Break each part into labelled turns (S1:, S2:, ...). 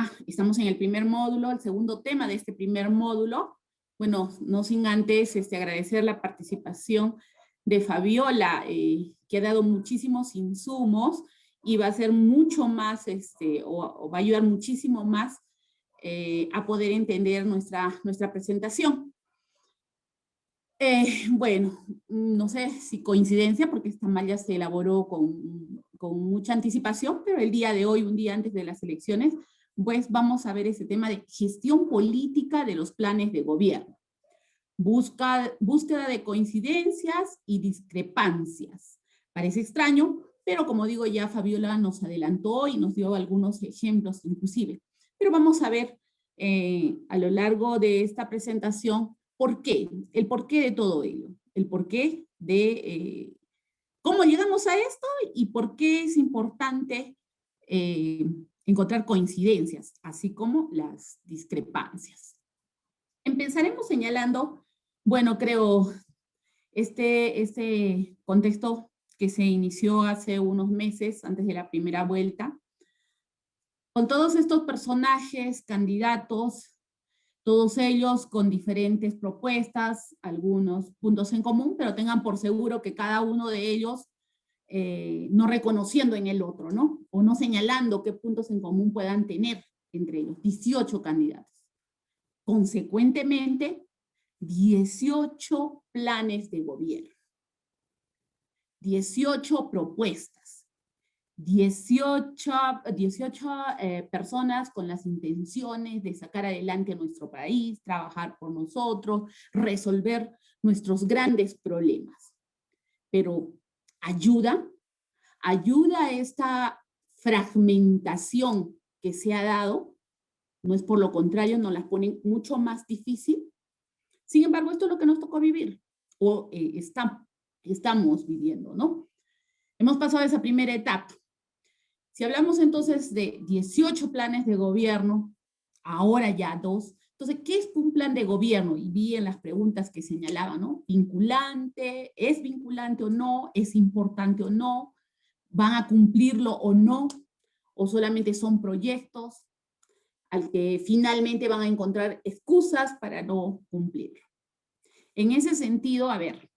S1: ya estamos en el primer módulo, el segundo tema de este primer módulo. Bueno, no sin antes agradecer la participación de Fabiola, que ha dado muchísimos insumos y va a ser mucho más, o va a ayudar muchísimo más a poder entender nuestra presentación. Bueno, no sé si coincidencia, porque esta malla se elaboró con mucha anticipación, pero el día de hoy, un día antes de las elecciones, pues vamos a ver ese tema de gestión política de los planes de gobierno. Búsqueda de coincidencias y discrepancias. Parece extraño, pero como digo, ya Fabiola nos adelantó y nos dio algunos ejemplos inclusive. Pero vamos a ver a lo largo de esta presentación por qué, el porqué de todo ello, el porqué de cómo llegamos a esto y por qué es importante encontrar coincidencias, así como las discrepancias. Empezaremos señalando, bueno, creo, este contexto que se inició hace unos meses, antes de la primera vuelta, con todos estos personajes, candidatos, todos ellos con diferentes propuestas, algunos puntos en común, pero tengan por seguro que cada uno de ellos no reconociendo en el otro, ¿no? O no señalando qué puntos en común puedan tener entre ellos, 18 candidatos. Consecuentemente, 18 planes de gobierno, 18 propuestas, 18 personas con las intenciones de sacar adelante a nuestro país, trabajar por nosotros, resolver nuestros grandes problemas. Pero ayuda a esta fragmentación que se ha dado, no es por lo contrario, nos las ponen mucho más difícil. Sin embargo, esto es lo que nos tocó vivir, o estamos viviendo, ¿no? Hemos pasado esa primera etapa. Si hablamos entonces de 18 planes de gobierno, ahora ya 2, entonces, ¿qué es un plan de gobierno? Y vi en las preguntas que señalaba, ¿no? ¿Vinculante? ¿Es vinculante o no? ¿Es importante o no? ¿Van a cumplirlo o no? ¿O solamente son proyectos al que finalmente van a encontrar excusas para no cumplirlo? En ese sentido, a ver,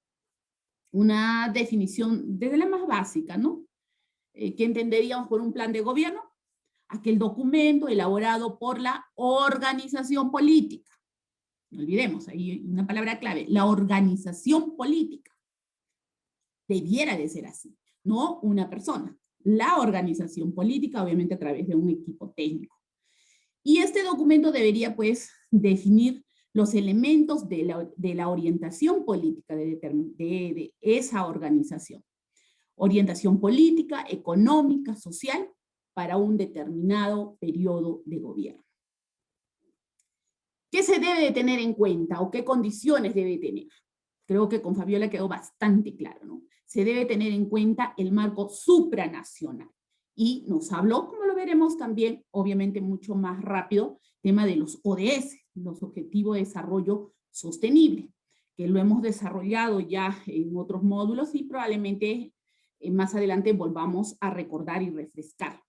S1: una definición desde la más básica, ¿no? ¿Qué entenderíamos por un plan de gobierno? Aquel documento elaborado por la organización política. No olvidemos, hay una palabra clave, la organización política. Debiera de ser así, no una persona. La organización política, obviamente a través de un equipo técnico. Y este documento debería, pues, definir los elementos de la orientación política de esa organización. Orientación política, económica, social, para un determinado periodo de gobierno. ¿Qué se debe de tener en cuenta o qué condiciones debe tener? Creo que con Fabiola quedó bastante claro, ¿no? Se debe tener en cuenta el marco supranacional. Y nos habló, como lo veremos también, obviamente mucho más rápido, tema de los ODS, los Objetivos de Desarrollo Sostenible, que lo hemos desarrollado ya en otros módulos y probablemente más adelante volvamos a recordar y refrescar.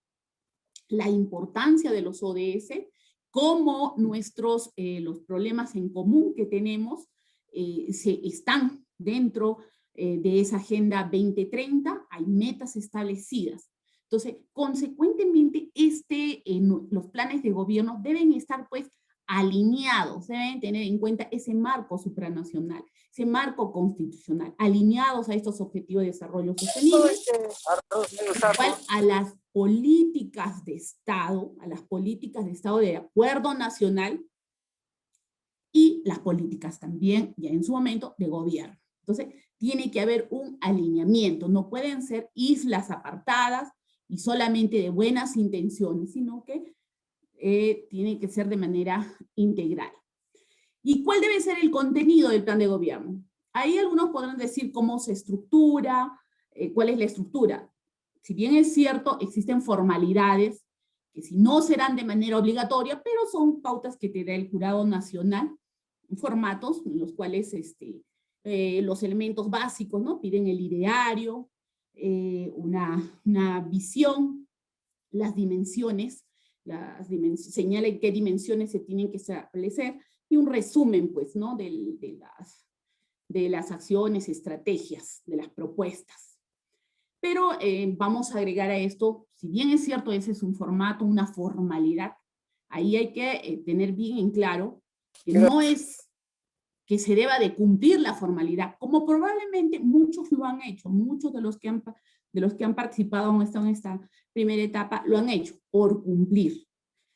S1: La importancia de los ODS, cómo los problemas en común que tenemos están dentro de esa Agenda 2030, hay metas establecidas. Entonces, consecuentemente, los planes de gobierno deben estar, pues, alineados, deben tener en cuenta ese marco supranacional, ese marco constitucional, alineados a estos objetivos de desarrollo sostenible, igual a las políticas de Estado, de acuerdo nacional, y las políticas también, ya en su momento, de gobierno. Entonces, tiene que haber un alineamiento, no pueden ser islas apartadas y solamente de buenas intenciones, sino que tiene que ser de manera integral. ¿Y cuál debe ser el contenido del plan de gobierno? Ahí algunos podrán decir cómo se estructura, cuál es la estructura. Si bien es cierto, existen formalidades que si no serán de manera obligatoria, pero son pautas que te da el Jurado Nacional, formatos en los cuales los elementos básicos, ¿no? Piden el ideario, una visión, las dimensiones señala en qué dimensiones se tienen que establecer, y un resumen, pues, ¿no? de las acciones, estrategias, de las propuestas. Pero vamos a agregar a esto, si bien es cierto, ese es un formato, una formalidad, ahí hay que tener bien en claro que no es que se deba de cumplir la formalidad, como probablemente muchos lo han hecho, muchos de los que han participado en esta primera etapa lo han hecho por cumplir.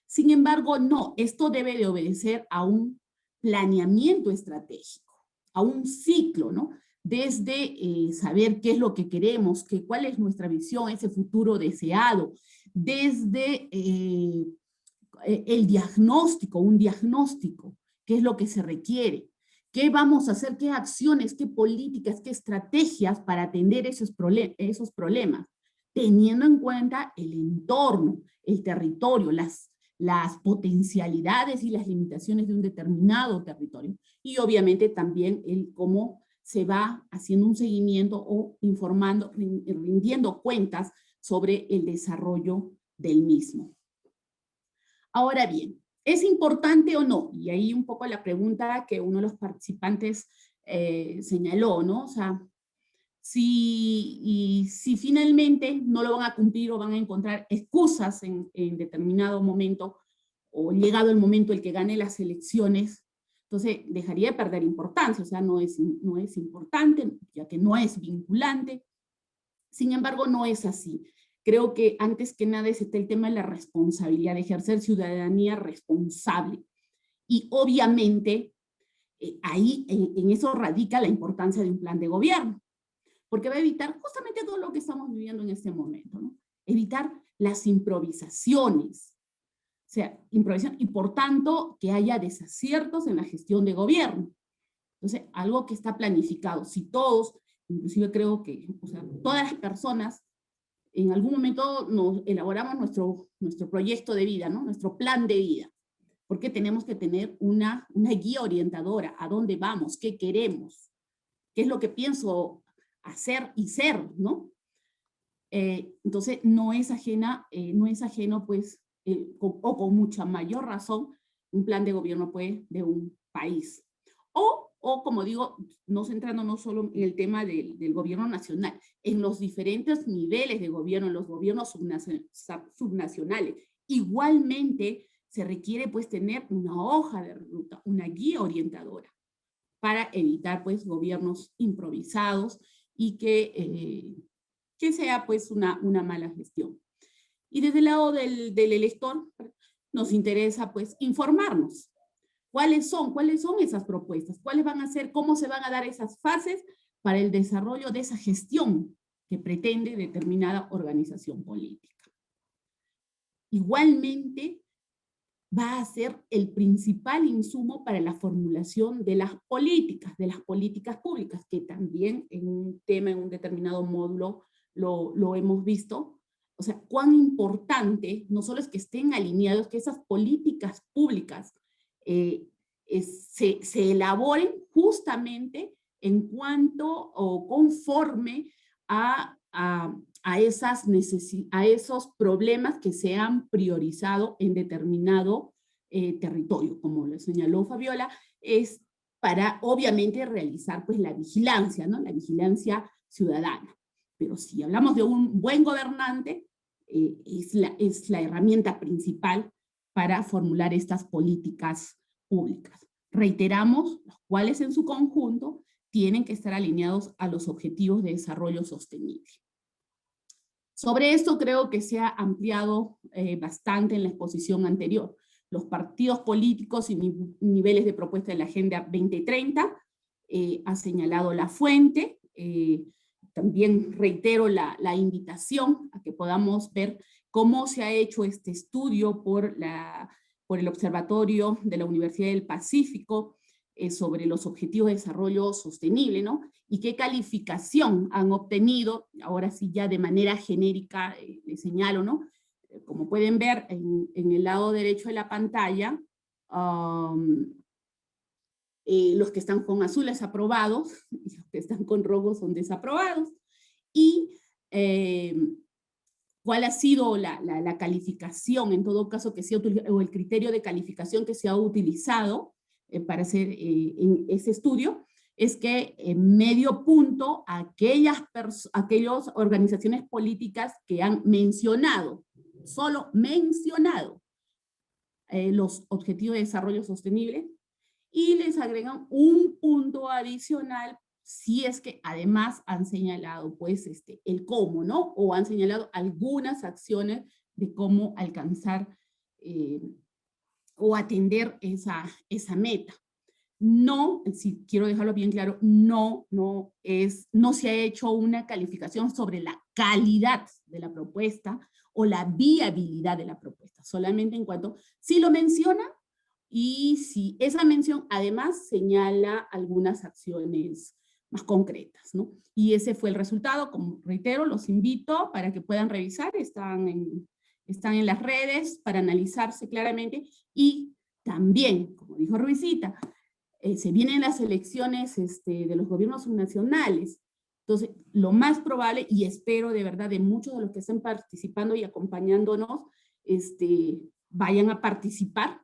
S1: Sin embargo, no, esto debe de obedecer a un planeamiento estratégico, a un ciclo, ¿no? Desde saber qué es lo que queremos, cuál es nuestra visión, ese futuro deseado, desde el diagnóstico, un diagnóstico, qué es lo que se requiere, qué vamos a hacer, qué acciones, qué políticas, qué estrategias para atender esos problemas, teniendo en cuenta el entorno, el territorio, las potencialidades y las limitaciones de un determinado territorio, y obviamente también el cómo se va haciendo un seguimiento o informando, rindiendo cuentas sobre el desarrollo del mismo. Ahora bien, ¿es importante o no? Y ahí un poco la pregunta que uno de los participantes señaló, ¿no? O sea, si finalmente no lo van a cumplir o van a encontrar excusas en determinado momento, o llegado el momento el que gane las elecciones, entonces dejaría de perder importancia, o sea, no es importante, ya que no es vinculante. Sin embargo, no es así. Creo que antes que nada está el tema de la responsabilidad, de ejercer ciudadanía responsable. Y obviamente ahí en eso radica la importancia de un plan de gobierno, porque va a evitar justamente todo lo que estamos viviendo en este momento, ¿no? Evitar las improvisaciones, o sea, improvisación, y por tanto que haya desaciertos en la gestión de gobierno. Entonces, algo que está planificado, si todos, inclusive creo que, o sea, todas las personas, en algún momento nos elaboramos nuestro proyecto de vida, ¿no? Nuestro plan de vida, porque tenemos que tener una guía orientadora, a dónde vamos, qué queremos, qué es lo que pienso hacer y ser, ¿no? Entonces, no es ajeno, pues, o con mucha mayor razón, un plan de gobierno, pues, de un país. O como digo, no centrándonos solo en el tema del gobierno nacional, en los diferentes niveles de gobierno, en los gobiernos subnacionales. Igualmente, se requiere, pues, tener una hoja de ruta, una guía orientadora, para evitar, pues, gobiernos improvisados y que sea, pues, una mala gestión. Y desde el lado del elector, nos interesa, pues, informarnos. ¿Cuáles son esas propuestas? ¿Cuáles van a ser? ¿Cómo se van a dar esas fases para el desarrollo de esa gestión que pretende determinada organización política? Igualmente, va a ser el principal insumo para la formulación de las políticas públicas, que también en un tema, en un determinado módulo, lo hemos visto. O sea, cuán importante no solo es que estén alineados, que esas políticas públicas se elaboren justamente en cuanto o conforme a esos problemas que se han priorizado en determinado territorio. Como lo señaló Fabiola, es para obviamente realizar, pues, la vigilancia, ¿no? La vigilancia ciudadana. Pero si hablamos de un buen gobernante, es la herramienta principal para formular estas políticas públicas. Reiteramos, los cuales en su conjunto tienen que estar alineados a los objetivos de desarrollo sostenible. Sobre esto creo que se ha ampliado bastante en la exposición anterior. Los partidos políticos y niveles de propuesta de la Agenda 2030, ha señalado la fuente. También reitero la invitación a que podamos ver cómo se ha hecho este estudio por el Observatorio de la Universidad del Pacífico sobre los objetivos de desarrollo sostenible, ¿no? Y qué calificación han obtenido, ahora sí ya de manera genérica les señalo, ¿no? Como pueden ver en el lado derecho de la pantalla, los que están con azules aprobados, y los que están con rojos son desaprobados, y cuál ha sido la calificación, en todo caso, que se ha utilizado, o el criterio de calificación que se ha utilizado para hacer en ese estudio, es que en medio punto aquellas organizaciones políticas que han mencionado, solo mencionado, los objetivos de desarrollo sostenible, y les agregan un punto adicional si es que además han señalado pues el cómo, ¿no? O han señalado algunas acciones de cómo alcanzar o atender esa meta. No, si quiero dejarlo bien claro, no se ha hecho una calificación sobre la calidad de la propuesta o la viabilidad de la propuesta, solamente en cuanto si lo menciona y si esa mención además señala algunas acciones más concretas, ¿no? Y ese fue el resultado, como reitero, los invito para que puedan revisar, están en las redes para analizarse claramente, y también, como dijo Ruizita, se vienen las elecciones de los gobiernos subnacionales. Entonces, lo más probable, y espero de verdad de muchos de los que estén participando y acompañándonos, vayan a participar,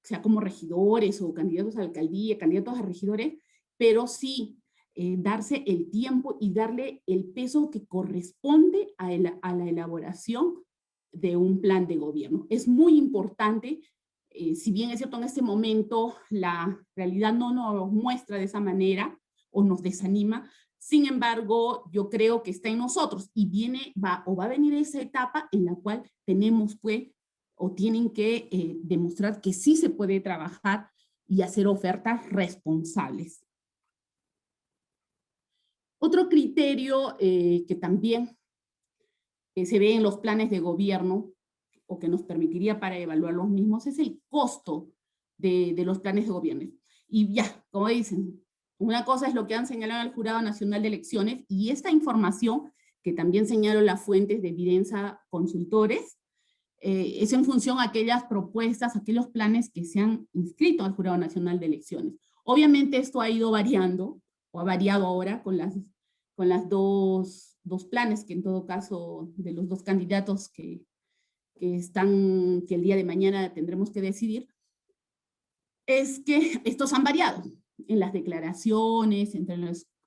S1: sea como regidores o candidatos a alcaldía, candidatos a regidores, pero sí darse el tiempo y darle el peso que corresponde a la elaboración de un plan de gobierno. Es muy importante, si bien es cierto en este momento la realidad no nos muestra de esa manera o nos desanima, sin embargo yo creo que está en nosotros y va a venir esa etapa en la cual tenemos pues o tienen que demostrar que sí se puede trabajar y hacer ofertas responsables. Otro criterio que también se ve en los planes de gobierno o que nos permitiría para evaluar los mismos es el costo de los planes de gobierno. Y ya, como dicen, una cosa es lo que han señalado el Jurado Nacional de Elecciones y esta información que también señaló las fuentes de Evidenza Consultores, es en función a aquellas propuestas, aquellos planes que se han inscrito al Jurado Nacional de Elecciones. Obviamente esto ha ido variando, o ha variado ahora con las dos planes, que en todo caso de los dos candidatos que el día de mañana tendremos que decidir, es que estos han variado en las declaraciones,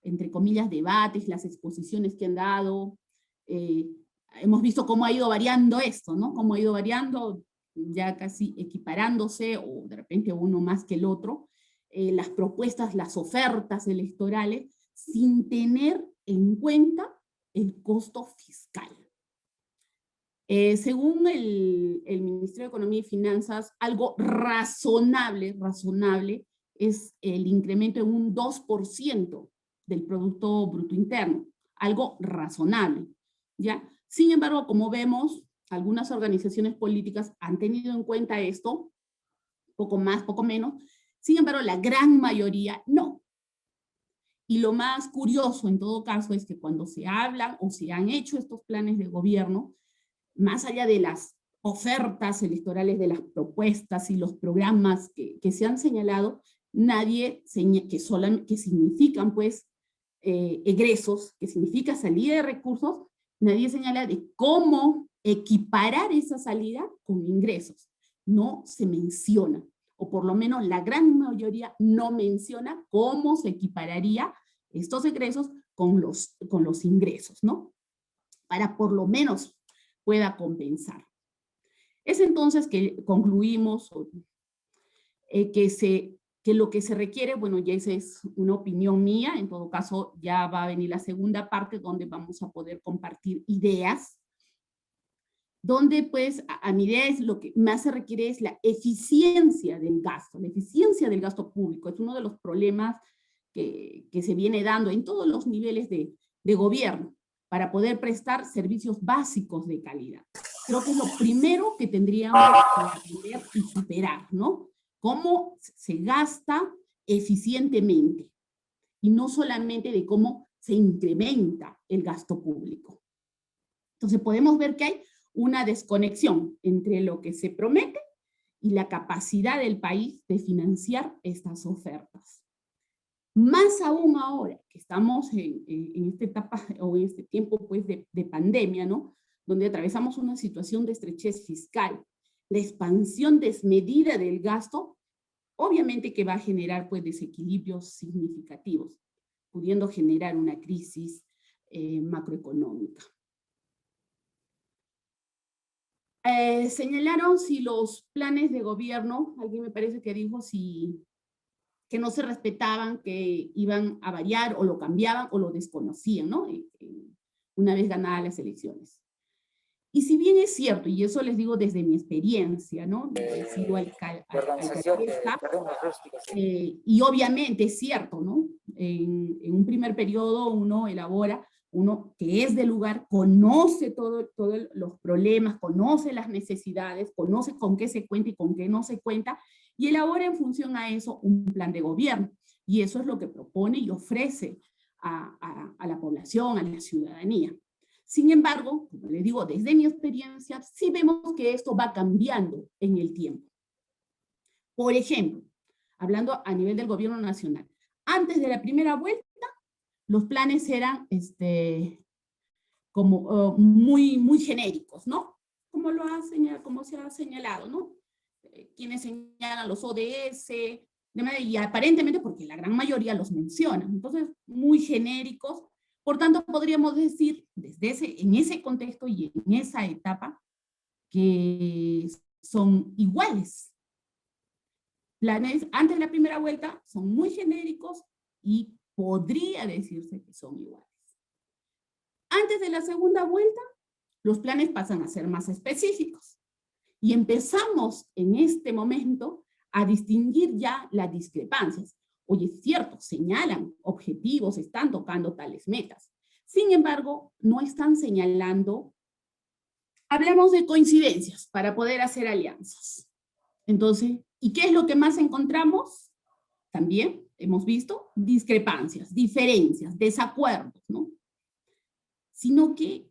S1: entre comillas, debates, las exposiciones que han dado. Hemos visto cómo ha ido variando esto, ¿no? Cómo ha ido variando, ya casi equiparándose, o de repente uno más que el otro, las propuestas, las ofertas electorales, sin tener en cuenta el costo fiscal. Según el Ministerio de Economía y Finanzas, algo razonable es el incremento en un 2% del Producto Bruto Interno, algo razonable, ¿ya? Sin embargo, como vemos, algunas organizaciones políticas han tenido en cuenta esto, poco más, poco menos, sin embargo, la gran mayoría no. Y lo más curioso en todo caso es que cuando se hablan o se han hecho estos planes de gobierno, más allá de las ofertas electorales, de las propuestas y los programas que se han señalado, nadie que significan pues egresos, que significa salida de recursos, nadie señala de cómo equiparar esa salida con ingresos. No se menciona, o por lo menos la gran mayoría no menciona cómo se equipararía estos egresos con los ingresos, ¿no? Para por lo menos pueda compensar. Es entonces que concluimos que lo que se requiere, bueno, ya esa es una opinión mía, en todo caso ya va a venir la segunda parte donde vamos a poder compartir ideas, donde pues a mi idea es lo que más se requiere es la eficiencia del gasto público. Es uno de los problemas que se viene dando en todos los niveles de gobierno para poder prestar servicios básicos de calidad. Creo que es lo primero que tendríamos que aprender y superar, ¿no? Cómo se gasta eficientemente y no solamente de cómo se incrementa el gasto público. Entonces podemos ver que hay una desconexión entre lo que se promete y la capacidad del país de financiar estas ofertas. Más aún ahora que estamos en esta etapa o en este tiempo pues de pandemia, ¿no? donde atravesamos una situación de estrechez fiscal, la expansión desmedida del gasto, obviamente que va a generar pues desequilibrios significativos, pudiendo generar una crisis macroeconómica. Señalaron si los planes de gobierno, alguien me parece que dijo que no se respetaban, que iban a variar o lo cambiaban o lo desconocían, ¿no? Una vez ganadas las elecciones. Y si bien es cierto, y eso les digo desde mi experiencia, ¿no? He sido alcaldesa, y obviamente es cierto, ¿no? En un primer periodo uno elabora, uno que es del lugar, conoce todos los problemas, conoce las necesidades, conoce con qué se cuenta y con qué no se cuenta, y elabora en función a eso un plan de gobierno. Y eso es lo que propone y ofrece a la población, a la ciudadanía. Sin embargo, como les digo, desde mi experiencia, sí vemos que esto va cambiando en el tiempo. Por ejemplo, hablando a nivel del gobierno nacional, antes de la primera vuelta, los planes eran como muy genéricos, ¿no? Como se ha señalado, ¿no? Quienes señalan los ODS, y aparentemente porque la gran mayoría los mencionan, entonces muy genéricos. Por tanto, podríamos decir, en ese contexto y en esa etapa, que son iguales. Planes antes de la primera vuelta son muy genéricos y podría decirse que son iguales. Antes de la segunda vuelta, los planes pasan a ser más específicos. Y empezamos en este momento a distinguir ya las discrepancias. Oye, es cierto, señalan objetivos, están tocando tales metas. Sin embargo, no están señalando, hablemos de coincidencias para poder hacer alianzas. Entonces, ¿y qué es lo que más encontramos? También hemos visto discrepancias, diferencias, desacuerdos, ¿no? Sino que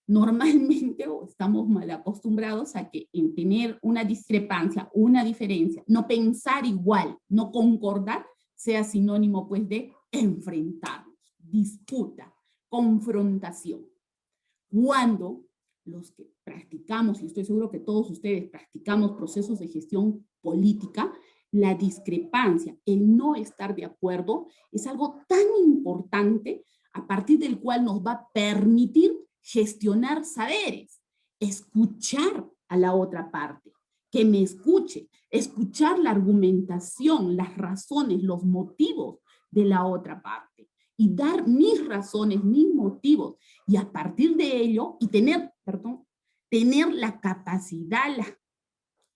S1: normalmente estamos mal acostumbrados a que en tener una discrepancia, una diferencia, no pensar igual, no concordar, sea sinónimo pues de enfrentarnos, disputa, confrontación. Cuando los que practicamos, y estoy seguro que todos ustedes practicamos procesos de gestión política, la discrepancia, el no estar de acuerdo, es algo tan importante a partir del cual nos va a permitir gestionar saberes, escuchar a la otra parte, que me escuche, escuchar la argumentación, las razones, los motivos de la otra parte y dar mis razones, mis motivos, y a partir de ello, y tener la capacidad,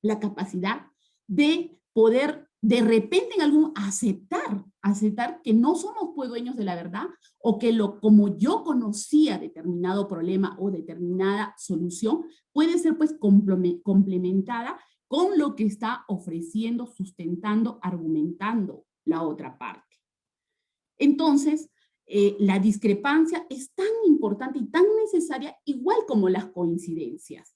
S1: la capacidad de poder de repente en algún aceptar que no somos pues dueños de la verdad, o que como yo conocía determinado problema o determinada solución, puede ser pues complementada con lo que está ofreciendo, sustentando, argumentando la otra parte. Entonces, la discrepancia es tan importante y tan necesaria, igual como las coincidencias,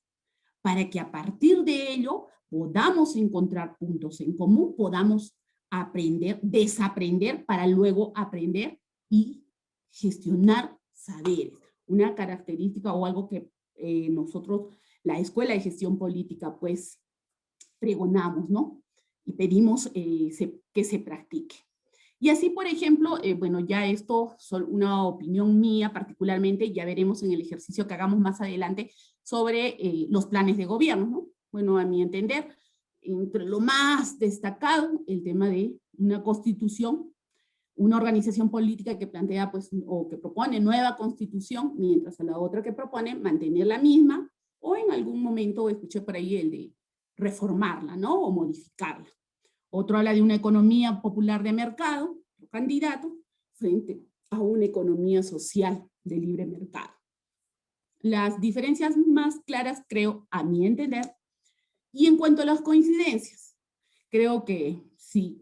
S1: para que a partir de ello podamos encontrar puntos en común, podamos aprender, desaprender para luego aprender y gestionar saberes. Una característica o algo que nosotros, la Escuela de Gestión Política, pues pregonamos, ¿no? Y pedimos que se practique. Y así, por ejemplo, bueno, ya esto es una opinión mía particularmente, ya veremos en el ejercicio que hagamos más adelante sobre los planes de gobierno, ¿no? Bueno, a mi entender, entre lo más destacado, el tema de una constitución, una organización política que plantea, pues, o que propone nueva constitución, mientras a la otra que propone mantener la misma, o en algún momento escuché por ahí el de reformarla, ¿no? O modificarla. Otro habla de una economía popular de mercado, otro candidato, frente a una economía social de libre mercado. Las diferencias más claras, creo, a mi entender, y en cuanto a las coincidencias, creo que sí,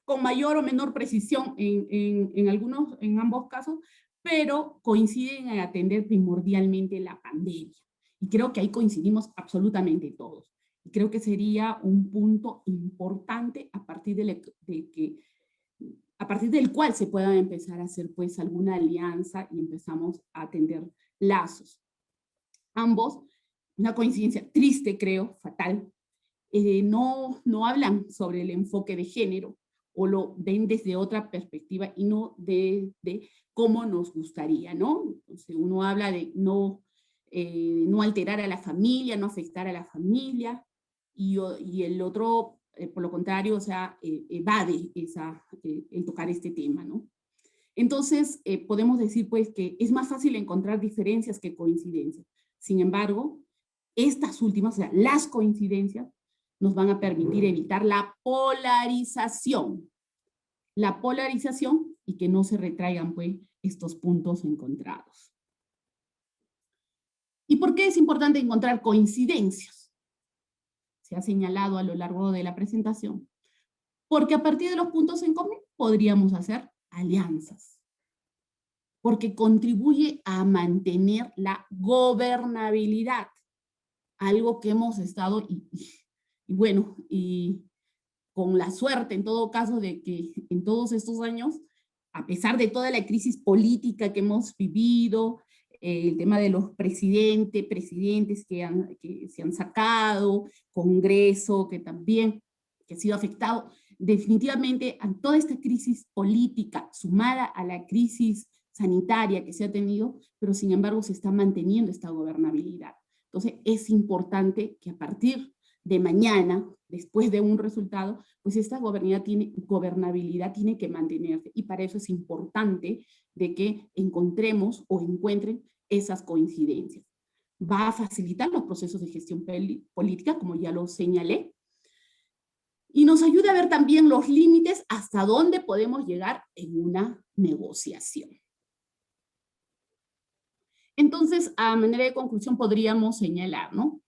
S1: con mayor o menor precisión en ambos casos, pero coinciden en atender primordialmente la pandemia. Y creo que ahí coincidimos absolutamente todos. Y creo que sería un punto importante a partir a partir del cual se pueda empezar a hacer pues alguna alianza y empezamos a atender lazos. ambos, una coincidencia triste creo, fatal, no hablan sobre el enfoque de género, o lo ven desde otra perspectiva y no de cómo nos gustaría, ¿no? Entonces uno habla de no alterar a la familia, no afectar a la familia, y el otro, por lo contrario, o sea, evade el tocar este tema, ¿no? Entonces, podemos decir pues que es más fácil encontrar diferencias que coincidencias. Sin embargo, estas últimas, o sea, las coincidencias, nos van a permitir evitar la polarización. La polarización y que no se retraigan pues estos puntos encontrados. ¿Y por qué es importante encontrar coincidencias? Se ha señalado a lo largo de la presentación. Porque a partir de los puntos en común podríamos hacer alianzas. Porque contribuye a mantener la gobernabilidad. Algo que hemos estado, y con la suerte en todo caso de que en todos estos años, a pesar de toda la crisis política que hemos vivido, el tema de los presidentes que se han sacado, Congreso que también que ha sido afectado, definitivamente a toda esta crisis política sumada a la crisis sanitaria que se ha tenido, pero sin embargo se está manteniendo esta gobernabilidad. Entonces es importante que a partir de mañana, después de un resultado, pues esta gobernabilidad tiene que mantenerse, y para eso es importante de que encontremos o encuentren esas coincidencias. Va a facilitar los procesos de gestión política, como ya lo señalé, y nos ayuda a ver también los límites hasta dónde podemos llegar en una negociación. Entonces, a manera de conclusión podríamos señalar, ¿no?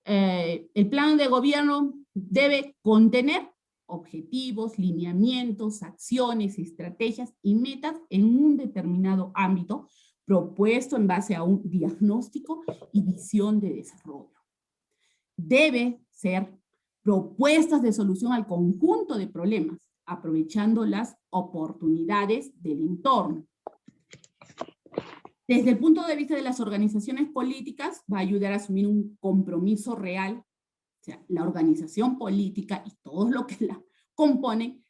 S1: El plan de gobierno debe contener objetivos, lineamientos, acciones, estrategias y metas en un determinado ámbito propuesto en base a un diagnóstico y visión de desarrollo. Debe ser propuestas de solución al conjunto de problemas, aprovechando las oportunidades del entorno. Desde el punto de vista de las organizaciones políticas, va a ayudar a asumir un compromiso real. O sea, la organización política y todo lo que la compone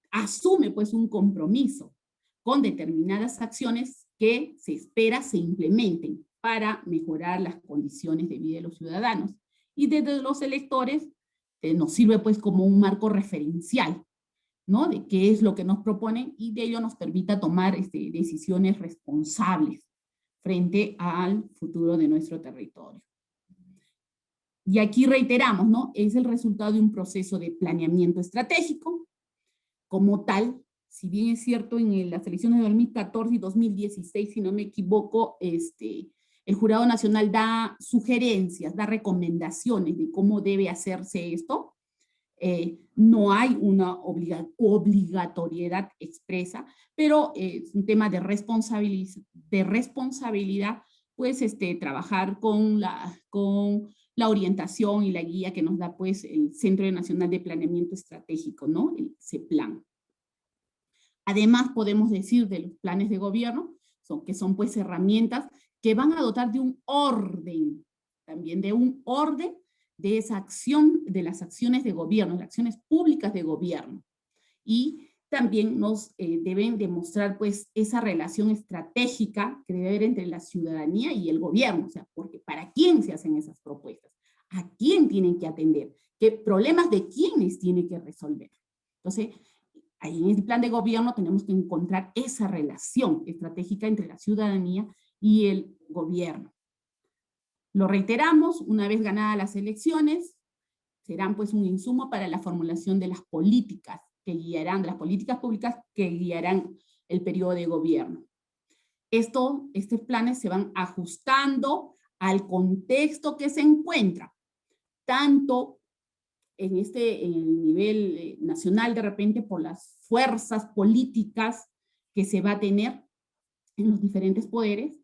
S1: asume pues un compromiso con determinadas acciones que se espera se implementen para mejorar las condiciones de vida de los ciudadanos. Y desde los electores nos sirve pues como un marco referencial, ¿no? De qué es lo que nos proponen, y de ello nos permita tomar decisiones responsables frente al futuro de nuestro territorio. Y aquí reiteramos, ¿no? Es el resultado de un proceso de planeamiento estratégico. Como tal, si bien es cierto en las elecciones de 2014 y 2016, si no me equivoco, el Jurado Nacional da sugerencias, da recomendaciones de cómo debe hacerse esto. No hay una obligatoriedad expresa, pero es un tema de responsabilidad, pues trabajar con la orientación y la guía que nos da pues el Centro Nacional de Planeamiento Estratégico, ¿no? El CEPLAN. Además, podemos decir de los planes de gobierno, que son pues herramientas que van a dotar de un orden, también de un orden de esa acción, de las acciones de gobierno, las acciones públicas de gobierno. Y también nos deben demostrar pues esa relación estratégica que debe haber entre la ciudadanía y el gobierno, o sea, porque ¿para quién se hacen esas propuestas? ¿A quién tienen que atender? ¿Qué problemas de quiénes tienen que resolver? Entonces, ahí en el plan de gobierno tenemos que encontrar esa relación estratégica entre la ciudadanía y el gobierno. Lo reiteramos, una vez ganadas las elecciones, serán pues un insumo para la formulación de las políticas que guiarán, de las políticas públicas que guiarán el periodo de gobierno. Estos planes se van ajustando al contexto que se encuentra, tanto en el nivel nacional de repente por las fuerzas políticas que se va a tener en los diferentes poderes,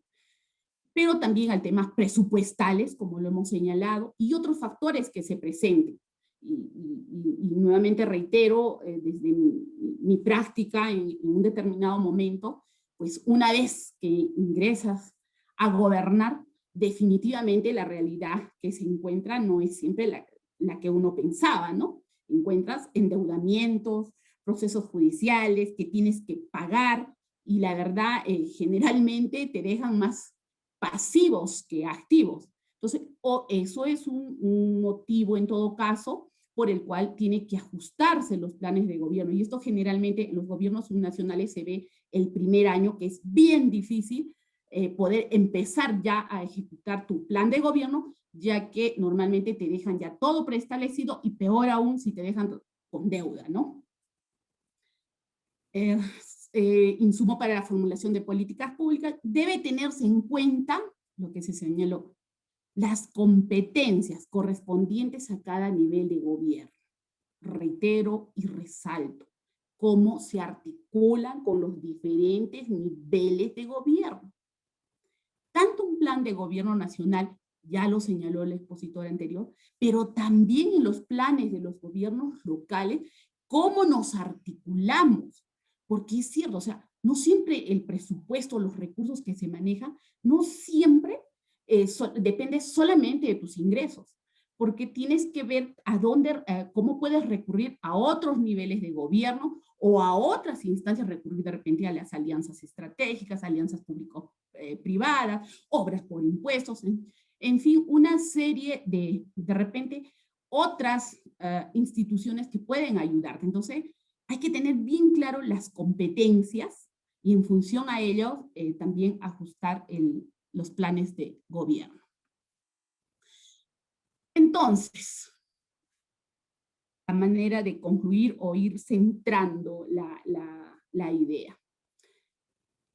S1: pero también al temas presupuestales, como lo hemos señalado, y otros factores que se presenten. Y nuevamente reitero, desde mi práctica en un determinado momento, pues una vez que ingresas a gobernar, definitivamente la realidad que se encuentra no es siempre la que uno pensaba, ¿no? Encuentras endeudamientos, procesos judiciales que tienes que pagar, y la verdad generalmente te dejan más pasivos que activos. Entonces, eso es un motivo en todo caso por el cual tiene que ajustarse los planes de gobierno. Y esto generalmente en los gobiernos subnacionales se ve el primer año, que es bien difícil poder empezar ya a ejecutar tu plan de gobierno, ya que normalmente te dejan ya todo preestablecido, y peor aún si te dejan con deuda, ¿no? Insumo para la formulación de políticas públicas, debe tenerse en cuenta lo que se señaló, las competencias correspondientes a cada nivel de gobierno. Reitero y resalto cómo se articulan con los diferentes niveles de gobierno. Tanto un plan de gobierno nacional, ya lo señaló el expositor anterior, pero también en los planes de los gobiernos locales, cómo nos articulamos. Porque es cierto, o sea, no siempre el presupuesto, los recursos que se manejan, no siempre depende solamente de tus ingresos, porque tienes que ver a dónde, cómo puedes recurrir a otros niveles de gobierno o a otras instancias, recurrir de repente a las alianzas estratégicas, alianzas público-privadas, obras por impuestos, en fin, una serie de repente, otras instituciones que pueden ayudarte. Entonces, hay que tener bien claro las competencias y en función a ello también ajustar los planes de gobierno. Entonces, la manera de concluir o ir centrando la idea.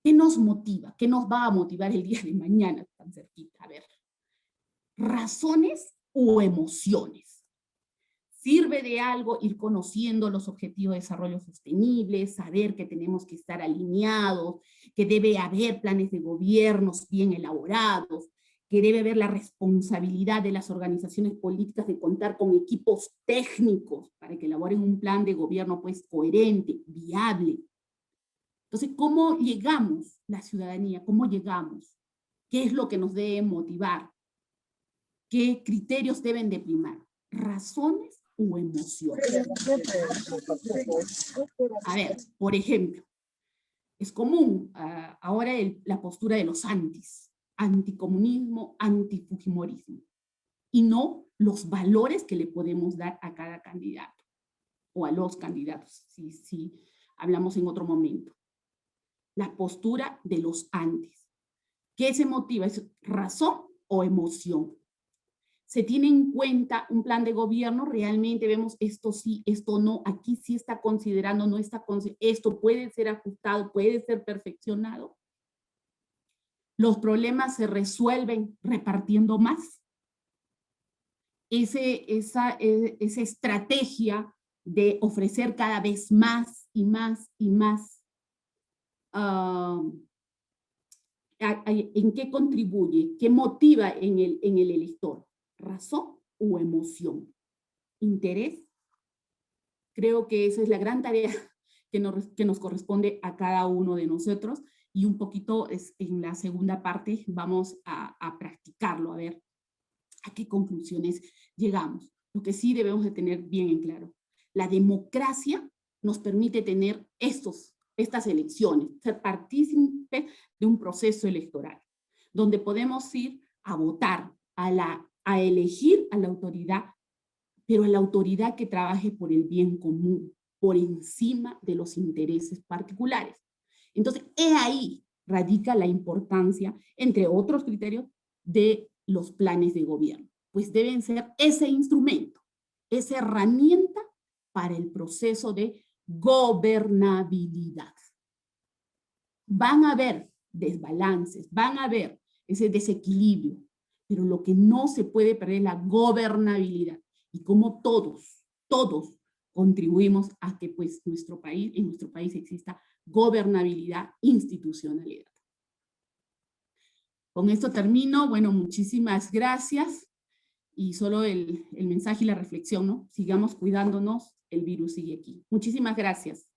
S1: ¿Qué nos motiva? ¿Qué nos va a motivar el día de mañana tan cerquita? A ver, ¿razones o emociones? ¿Sirve de algo ir conociendo los objetivos de desarrollo sostenible, saber que tenemos que estar alineados, que debe haber planes de gobiernos bien elaborados, que debe haber la responsabilidad de las organizaciones políticas de contar con equipos técnicos para que elaboren un plan de gobierno pues coherente, viable? Entonces, ¿cómo llegamos, la ciudadanía? ¿Cómo llegamos? ¿Qué es lo que nos debe motivar? ¿Qué criterios deben de primar? ¿Razones o emociones? A ver, por ejemplo, es común ahora la postura de los anticomunismo, antifujimorismo, y no los valores que le podemos dar a cada candidato, o a los candidatos, si hablamos en otro momento. La postura de los antis. ¿Qué se motiva? ¿Es razón o emoción? ¿Se tiene en cuenta un plan de gobierno? ¿Realmente vemos esto sí, esto no? Aquí sí está considerando, no está considerando, esto puede ser ajustado, puede ser perfeccionado. ¿Los problemas se resuelven repartiendo más? Esa estrategia de ofrecer cada vez más y más y más, ¿en qué contribuye? ¿Qué motiva en el elector? ¿Razón o emoción? ¿Interés? Creo que esa es la gran tarea que nos corresponde a cada uno de nosotros, y un poquito en la segunda parte vamos a practicarlo, a ver a qué conclusiones llegamos. Lo que sí debemos de tener bien en claro: la democracia nos permite tener estas elecciones, ser partícipes de un proceso electoral, donde podemos ir a votar, a elegir a la autoridad, pero a la autoridad que trabaje por el bien común, por encima de los intereses particulares. Entonces, ahí radica la importancia, entre otros criterios, de los planes de gobierno, pues deben ser ese instrumento, esa herramienta para el proceso de gobernabilidad. Van a haber desbalances, van a haber ese desequilibrio, pero lo que no se puede perder es la gobernabilidad, y como todos contribuimos a que pues en nuestro país exista gobernabilidad, institucionalidad. Con esto termino. Bueno, muchísimas gracias. Y solo el mensaje y la reflexión, ¿no? Sigamos cuidándonos, el virus sigue aquí. Muchísimas gracias.